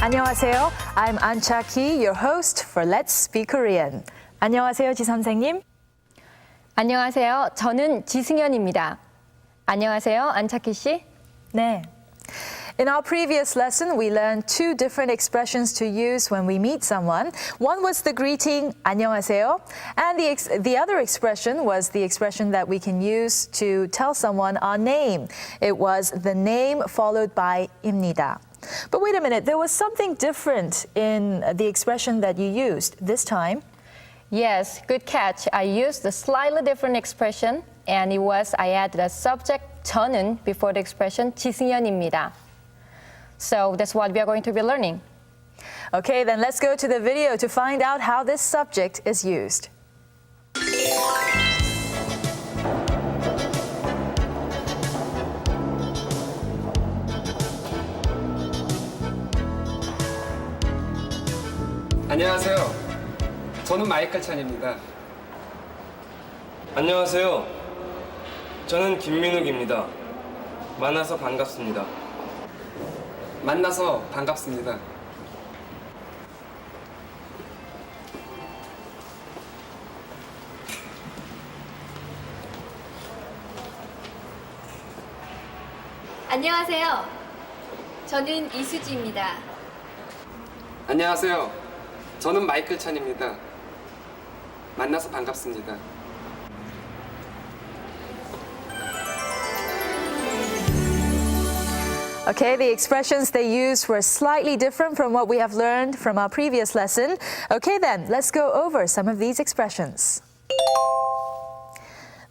안녕하세요. I'm Ancha Ki, your host for Let's Speak Korean. 안녕하세요, 지 선생님. 안녕하세요. 저는 지승현입니다. 안녕하세요, 안차키 씨. 네. In our previous lesson, we learned two different expressions to use when we meet someone. One was the greeting 안녕하세요, and the other expression was the expression that we can use to tell someone our name. It was the name followed by 입니다. But wait a minute, there was something different in the expression that you used this time. Yes, good catch. I used a slightly different expression, and it was I added a subject 저는 before the expression 지승현입니다. So that's what we are going to be learning. Okay, then let's go to the video to find out how this subject is used. 안녕하세요. 저는 마이클 찬입니다. 안녕하세요. 저는 김민욱입니다. 만나서 반갑습니다. 만나서 반갑습니다. 안녕하세요. 저는 이수지입니다. 안녕하세요. 저는 마이클 찬입니다. 만나서 반갑습니다. Okay, the expressions they used were slightly different from what we have learned from our previous lesson. Okay then, let's go over some of these expressions.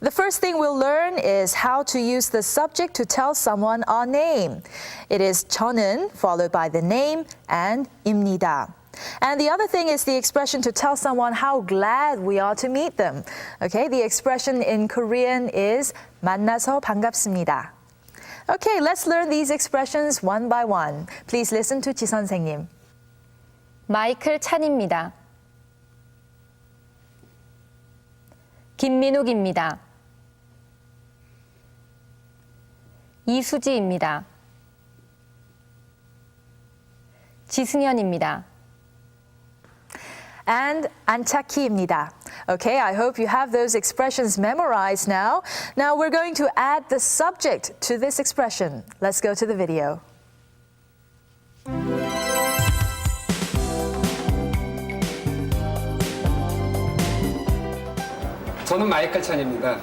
The first thing we'll learn is how to use the subject to tell someone our name. It is 저는 followed by the name and 입니다. And the other thing is the expression to tell someone how glad we are to meet them. Okay, the expression in Korean is 만나서 반갑습니다. Okay, let's learn these expressions one by one. Please listen to 지 선생님. 마이클 찬입니다. 김민욱입니다. 이수지입니다. 지승현입니다. And 안차키입니다. Okay, I hope you have those expressions memorized now. Now we're going to add the subject to this expression. Let's go to the video. 저는 마이클 찬입니다.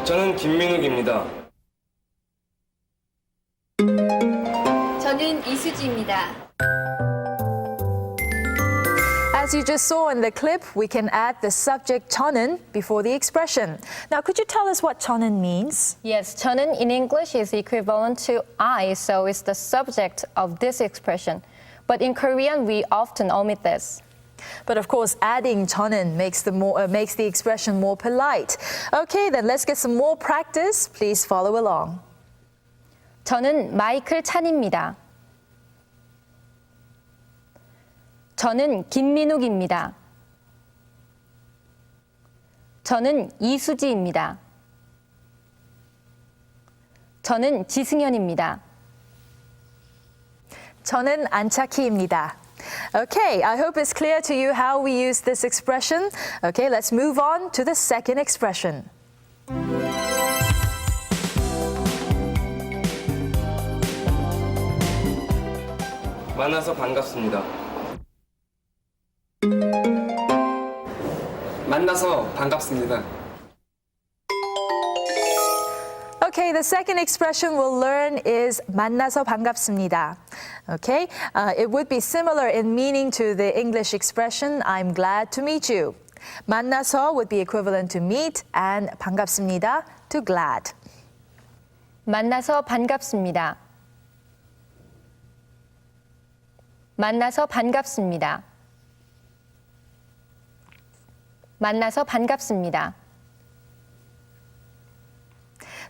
저는 김민욱입니다. 저는 이수지입니다. As you just saw in the clip, we can add the subject 저는 before the expression. Now, could you tell us what 저는 means? Yes, 저는 in English is equivalent to I, so it's the subject of this expression. But in Korean, we often omit this. But of course, adding 저는 makes the expression more polite. Okay, then let's get some more practice. Please follow along. 저는 마이클 찬입니다. 저는 김민욱입니다. 저는 이수지입니다. 저는 지승현입니다. 저는 안차키입니다. Okay, I hope it's clear to you how we use this expression. Okay, let's move on to the second expression. 만나서 반갑습니다. 만나서 반갑습니다. Okay, the second expression we'll learn is 만나서 반갑습니다. Okay, it would be similar in meaning to the English expression I'm glad to meet you. 만나서 would be equivalent to meet and 반갑습니다 to glad. 만나서 반갑습니다. 만나서 반갑습니다. 만나서 반갑습니다.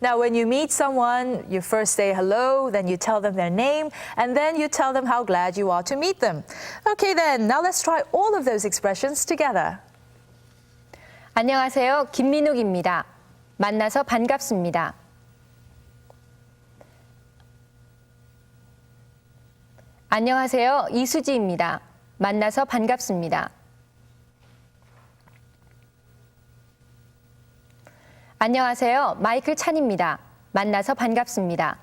Now, when you meet someone, you first say hello, then you tell them their name, and then you tell them how glad you are to meet them. Okay, then, now let's try all of those expressions together. 안녕하세요. 김민욱입니다. 만나서 반갑습니다. 안녕하세요. 이수지입니다. 만나서 반갑습니다. 안녕하세요. 마이클 찬입니다. 만나서 반갑습니다.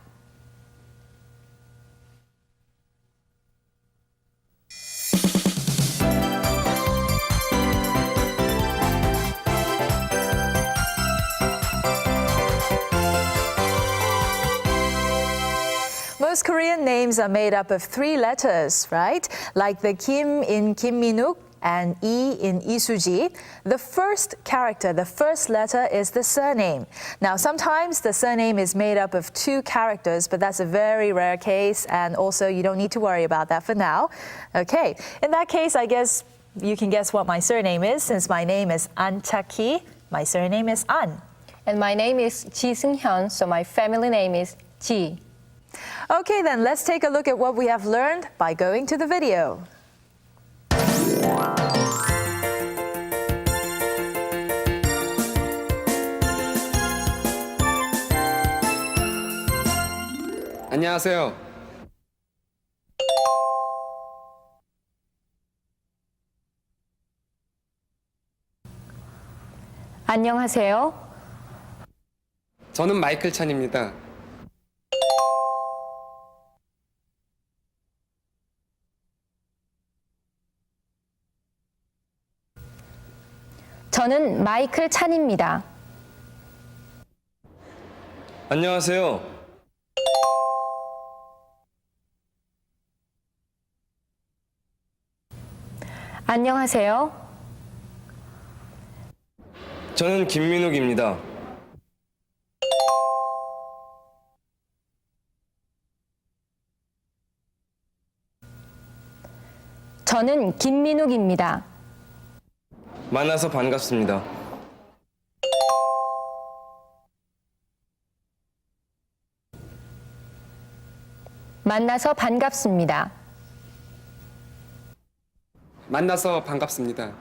Most Korean names are made up of 3 letters, right? Like the Kim in Kim Min-wook and E in Isuji. The first character, the first letter is the surname. Now, sometimes the surname is made up of 2 characters, but that's a very rare case, and also you don't need to worry about that for now. Okay, in that case, I guess you can guess what my surname is, since my name is An Cha-ki. My surname is An. And my name is Ji Seung-hyun, so my family name is Ji. Okay, then let's take a look at what we have learned by going to the video. 안녕하세요. 안녕하세요. 저는 마이클 찬입니다. 저는 마이클 찬입니다. 안녕하세요. 안녕하세요. 저는 김민욱입니다. 저는 김민욱입니다. 만나서 반갑습니다. 만나서 반갑습니다. 만나서 반갑습니다.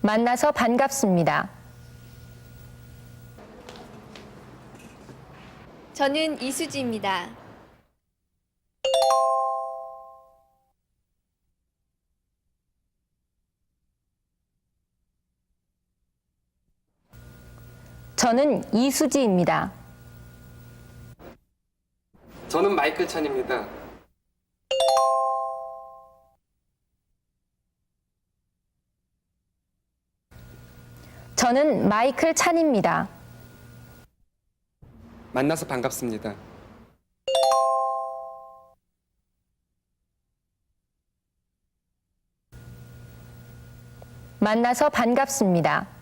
만나서 반갑습니다. 저는 이수지입니다. 저는 이수지입니다. 저는 마이클 찬입니다. 저는 마이클 찬입니다. 만나서 반갑습니다. 만나서 반갑습니다.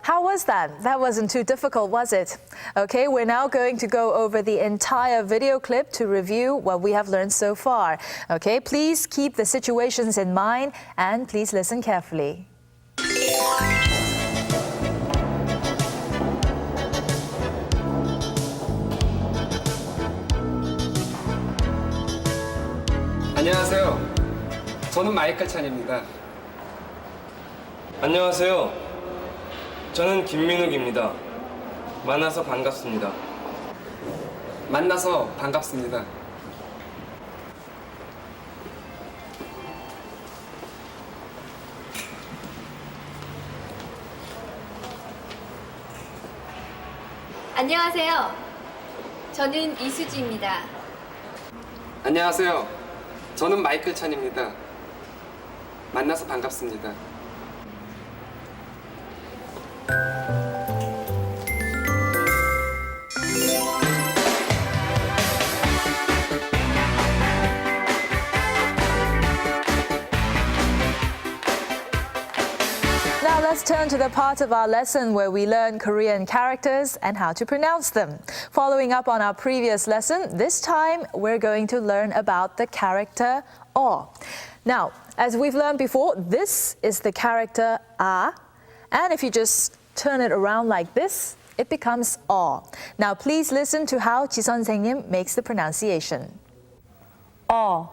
How was that? That wasn't too difficult, was it? Okay, we're now going to go over the entire video clip to review what we have learned so far. Okay, please keep the situations in mind and please listen carefully. 안녕하세요. 저는 마이클 찬입니다. 안녕하세요. 저는 김민욱입니다. 만나서 반갑습니다. 만나서 반갑습니다. 안녕하세요. 저는 이수지입니다. 안녕하세요. 저는 마이클 찬입니다. 만나서 반갑습니다. Now let's turn to the part of our lesson where we learn Korean characters and how to pronounce them. Following up on our previous lesson, this time we're going to learn about the character O. Now, as we've learned before, this is the character A, and if you just turn it around like this, it becomes O. Now please listen to how Ji 선생님 makes the pronunciation. 어,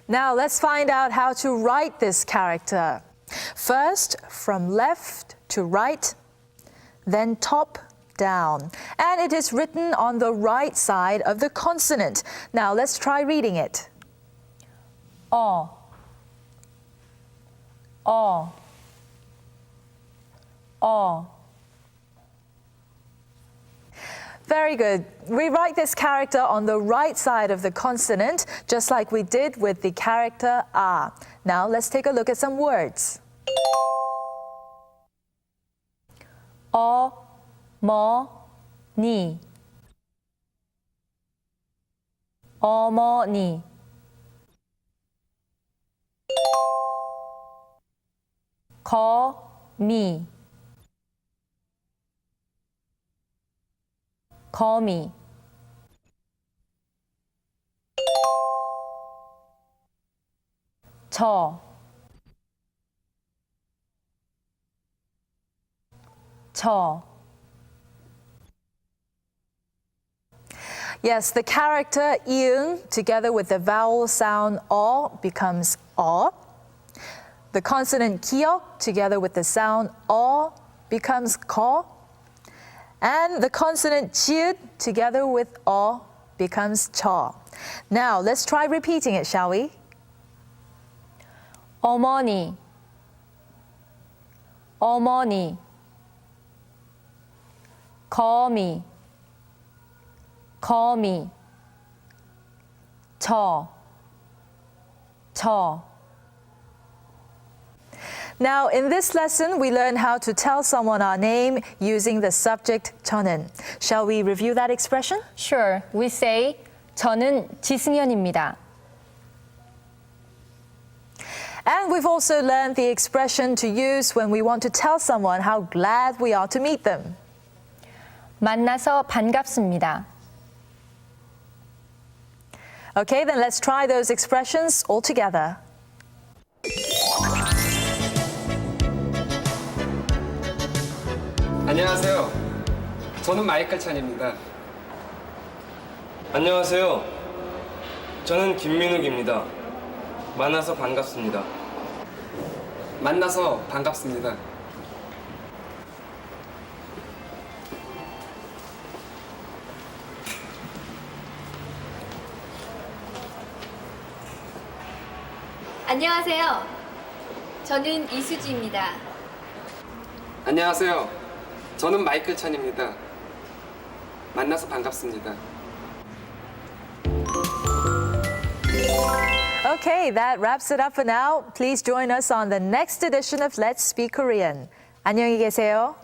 Now let's find out how to write this character. First, from left to right, then top down. And it is written on the right side of the consonant. Now let's try reading it. Very good. We write this character on the right side of the consonant, just like we did with the character ah. Now let's take a look at some words. 어머니 어머니 거미 거미 저 Yes, the character iung together with the vowel sound o becomes o. The consonant kiok together with the sound o becomes ko. And the consonant chiud together with o becomes cho. Now let's try repeating it, shall we? 어머니 어머니 거미 거미 저 Now, in this lesson, we learn how to tell someone our name using the subject 저는. Shall we review that expression? Sure, we say 저는 지승현입니다. And we've also learned the expression to use when we want to tell someone how glad we are to meet them. 만나서 반갑습니다. Okay, then let's try those expressions all together. 안녕하세요. 저는 마이클 찬입니다. 안녕하세요. 저는 김민욱입니다. 만나서 반갑습니다. 만나서 반갑습니다. 안녕하세요. 저는 이수지입니다. 안녕하세요. 저는 마이클 찬입니다. 만나서 반갑습니다. Okay, that wraps it up for now. Please join us on the next edition of Let's Speak Korean. 안녕히 계세요.